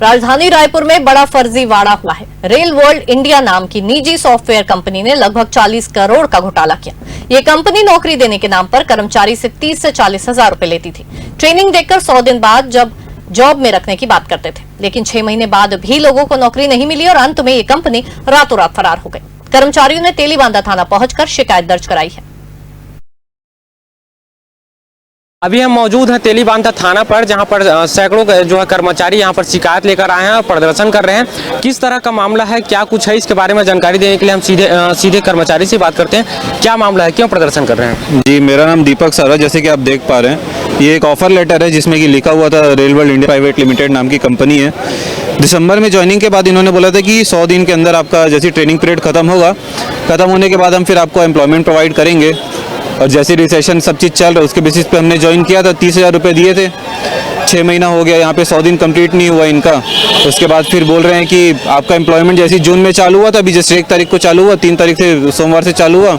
राजधानी रायपुर में बड़ा फर्जीवाड़ा हुआ है। रेल वर्ल्ड इंडिया नाम की निजी सॉफ्टवेयर कंपनी ने लगभग 40 करोड़ का घोटाला किया। ये कंपनी नौकरी देने के नाम पर कर्मचारी से 30 से 40 हजार रुपए लेती थी। ट्रेनिंग देकर 100 दिन बाद जब जॉब में रखने की बात करते थे, लेकिन 6 महीने बाद भी लोगों को नौकरी नहीं मिली और अंत में ये कंपनी रातों रात फरार हो गई। कर्मचारियों ने तेलीबांधा थाना पहुंचकर शिकायत दर्ज कराई है। अभी हम मौजूद हैं तेलीबांधा थाना पर, जहां पर सैकड़ों जो है कर्मचारी यहां पर शिकायत लेकर आए हैं और प्रदर्शन कर रहे हैं। किस तरह का मामला है, क्या कुछ है, इसके बारे में जानकारी देने के लिए हम सीधे कर्मचारी से बात करते हैं। क्या मामला है, क्यों प्रदर्शन कर रहे हैं? जी, मेरा नाम दीपक सर है। जैसे कि आप देख पा रहे हैं, ये एक ऑफर लेटर है जिसमें कि लिखा हुआ था rail world India private limited नाम की कंपनी है। दिसंबर में ज्वाइनिंग के बाद इन्होंने बोला था कि 100 दिन के अंदर आपका जैसे ट्रेनिंग पीरियड खत्म होगा, खत्म होने के बाद हम फिर आपको एम्प्लॉयमेंट प्रोवाइड करेंगे। और जैसे रिसेशन सब चीज़ चल रहा है उसके बेसिस पे हमने ज्वाइन किया था। 30,000 रुपये दिए थे। 6 महीना हो गया, यहाँ पे 100 दिन कंप्लीट नहीं हुआ इनका। उसके बाद फिर बोल रहे हैं कि आपका एम्प्लॉयमेंट जैसे जून में चालू हुआ था, अभी जैसे 1 तारीख को चालू हुआ, 3 तारीख से सोमवार से चालू हुआ,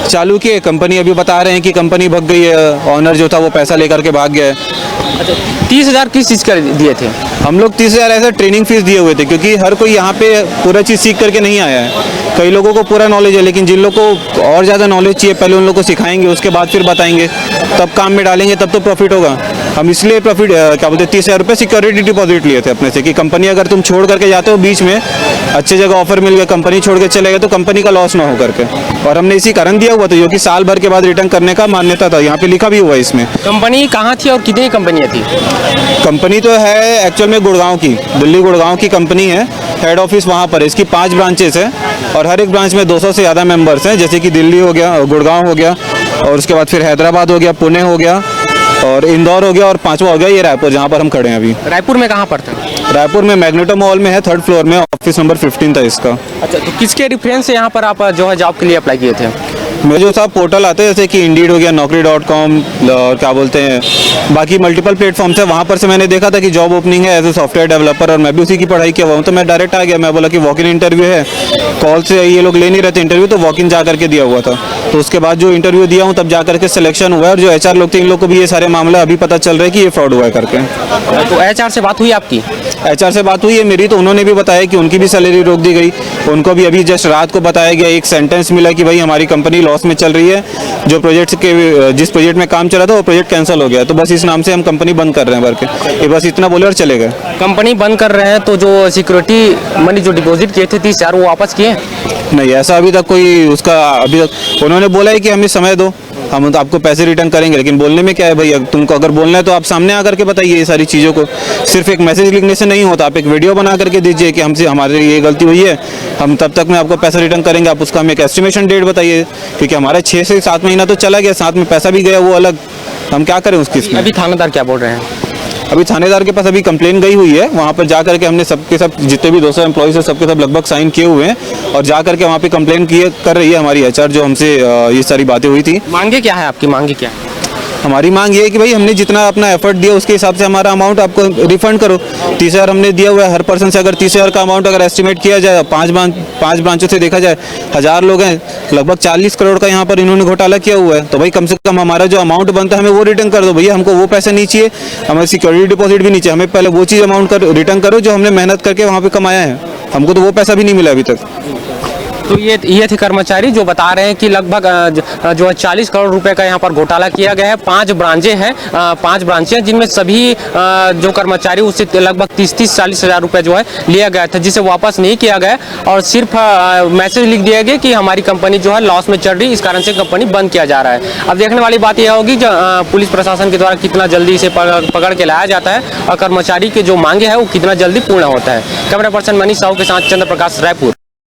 चालू किए। कंपनी अभी बता रहे हैं कि कंपनी भग गई है, ऑनर जो था वो पैसा लेकर के भाग गया है। अच्छा, 30,000 किस चीज़ कर दिए थे? हम लोग 30,000 ऐसा ट्रेनिंग फीस दिए हुए थे, क्योंकि हर कोई यहाँ पे पूरा चीज़ सीख करके नहीं आया है। कई लोगों को पूरा नॉलेज है, लेकिन जिन लोगों को और ज़्यादा नॉलेज चाहिए पहले उन लोगों को सिखाएंगे, उसके बाद फिर बताएंगे, तब काम में डालेंगे, तब तो प्रॉफिट होगा। हम इसलिए प्रॉफिट क्या बोलते हैं 30,000 रुपये सिक्योरिटी डिपॉजिट लिए थे अपने से, कि कंपनी अगर तुम छोड़ करके जाते हो बीच में, अच्छे जगह ऑफर मिल गया, कंपनी छोड़ के चले गए तो कंपनी का लॉस ना हो करके। और हमने इसी कारण दिया हुआ था, जो कि साल भर के बाद रिटर्न करने का मान्यता था। यहाँ पे लिखा भी हुआ है इसमें। कंपनी कहाँ थी और कितनी कंपनियाँ थी? कंपनी तो है एक्चुअल में गुड़गांव की, दिल्ली गुड़गांव की कंपनी है। हेड ऑफिस वहाँ पर है। इसकी 5 ब्रांचेस हैं और हर एक ब्रांच में 200 से ज़्यादा मेंबर्स हैं। जैसे कि दिल्ली हो गया, गुड़गांव हो गया, और उसके बाद फिर हैदराबाद हो गया, पुणे हो गया, और इंदौर हो गया, और 5वां हो गया ये रायपुर, जहाँ पर हम खड़े हैं अभी। रायपुर में कहाँ पर था? रायपुर में मैग्नेटो मॉल में है, 3rd फ्लोर में, ऑफिस नंबर 15 था इसका। अच्छा, तो किसके रेफरेंस से यहाँ पर आप जो है जॉब के लिए अप्लाई किए थे? मेरे जो साहब पोर्टल आते हैं, जैसे कि इंडीड हो गया, naukri.com, और क्या बोलते हैं, बाकी मल्टीपल प्लेटफॉर्म्स है, वहाँ पर से मैंने देखा था कि जॉब ओपनिंग है एज ए सॉफ्टवेयर डेवलपर, और मैं भी उसी की पढ़ाई किया हुआ हूँ। तो मैं डायरेक्ट आ गया। मैं बोला कि वॉक इन इंटरव्यू है, कॉल से ये लोग ले नहीं रहते इंटरव्यू, तो वॉक इन जा करके दिया हुआ था। तो उसके बाद जो इंटरव्यू दिया हूँ तब जा करके सिलेक्शन हुआ है। और जो HR लोग थे, इन लोग को भी ये सारे मामला अभी पता चल रहा है कि ये फ्रॉड हुआ है करके। तो HR से बात हुई आपकी? HR से बात हुई है मेरी, तो उन्होंने भी बताया कि उनकी भी सैलरी रोक दी गई। उनको भी अभी जस्ट रात को बताया गया, एक सेंटेंस मिला कि भाई हमारी कंपनी लॉस में चल रही है, जो प्रोजेक्ट के जिस प्रोजेक्ट में काम चला था वो प्रोजेक्ट कैंसिल हो गया, तो बस इस नाम से हम कंपनी बंद कर रहे हैं करके। ये बस इतना बोले और चले गए। कंपनी बंद कर रहे हैं, तो जो सिक्योरिटी मनी जो डिपॉजिट किए थे 30,000 वो वापस किए? नहीं, ऐसा अभी तक कोई उसका अभी तक उन्होंने बोला है कि हमें समय दो, हम तो आपको पैसे रिटर्न करेंगे। लेकिन बोलने में क्या है भैया, तुमको अगर बोलना है तो आप सामने आकर के बताइए ये सारी चीज़ों को। सिर्फ एक मैसेज लिखने से नहीं होता, आप एक वीडियो बना करके दीजिए कि हमसे हमारे ये गलती हुई है, हम तब तक में आपको पैसा रिटर्न करेंगे। आप उसका हमें एक एस्टिमेशन डेट बताइए, क्योंकि हमारा 6 से 7 महीना तो चला गया, साथ में पैसा भी गया, वो अलग। हम क्या करें उसकी? अभी थानेदार क्या बोल रहे हैं? अभी थानेदार के पास अभी कंप्लेन गई हुई है, वहाँ पर जा करके हमने सबके सब जितने भी 200 एम्प्लॉइज हैं सबके सब लगभग साइन किए हुए हैं, और जा करके वहाँ पे कंप्लेन कर रही है हमारी HR, जो हमसे ये सारी बातें हुई थी। मांगे क्या है आपकी? मांगे क्या है? हमारी मांग ये है कि भाई हमने जितना अपना एफर्ट दिया उसके हिसाब से हमारा अमाउंट आपको रिफंड करो। 30,000 हमने दिया हुआ है हर पर्सन से। अगर 30,000 का अमाउंट अगर एस्टिमेट किया जाए, 5 ब्रांचों से देखा जाए, 1000 लोग हैं, लगभग 40 करोड़ का यहाँ पर इन्होंने घोटाला किया हुआ है। तो भाई कम से कम हमारा जो अमाउंट बनता है हमें वो रिटर्न कर दो भैया। हमको वो पैसे नहीं चाहिए, हमें सिक्योरिटी डिपॉजिट भी नहीं चाहिए, हमें पहले वो चीज़ अमाउंट रिटर्न करो जो हमने मेहनत करके वहाँ पर कमाया है। हमको तो वो पैसा भी नहीं मिला अभी तक। तो ये थे कर्मचारी जो बता रहे हैं कि लगभग जो है 40 करोड़ रुपए का यहाँ पर घोटाला किया गया है। 5 ब्रांचें हैं, 5 ब्रांचें हैं, जिनमें सभी जो कर्मचारी उससे लगभग 30-40 हज़ार रुपये जो है लिया गया था, जिसे वापस नहीं किया गया, और सिर्फ मैसेज लिख दिया गया कि हमारी कंपनी जो है लॉस में चल रही, इस कारण से कंपनी बंद किया जा रहा है। अब देखने वाली बात यह होगी जो पुलिस प्रशासन के द्वारा कितना जल्दी इसे पकड़ के लाया जाता है और कर्मचारी की जो मांगे है वो कितना जल्दी पूर्ण होता है। कैमरा पर्सन मनीष साहू के साथ चंद्र प्रकाश, रायपुर।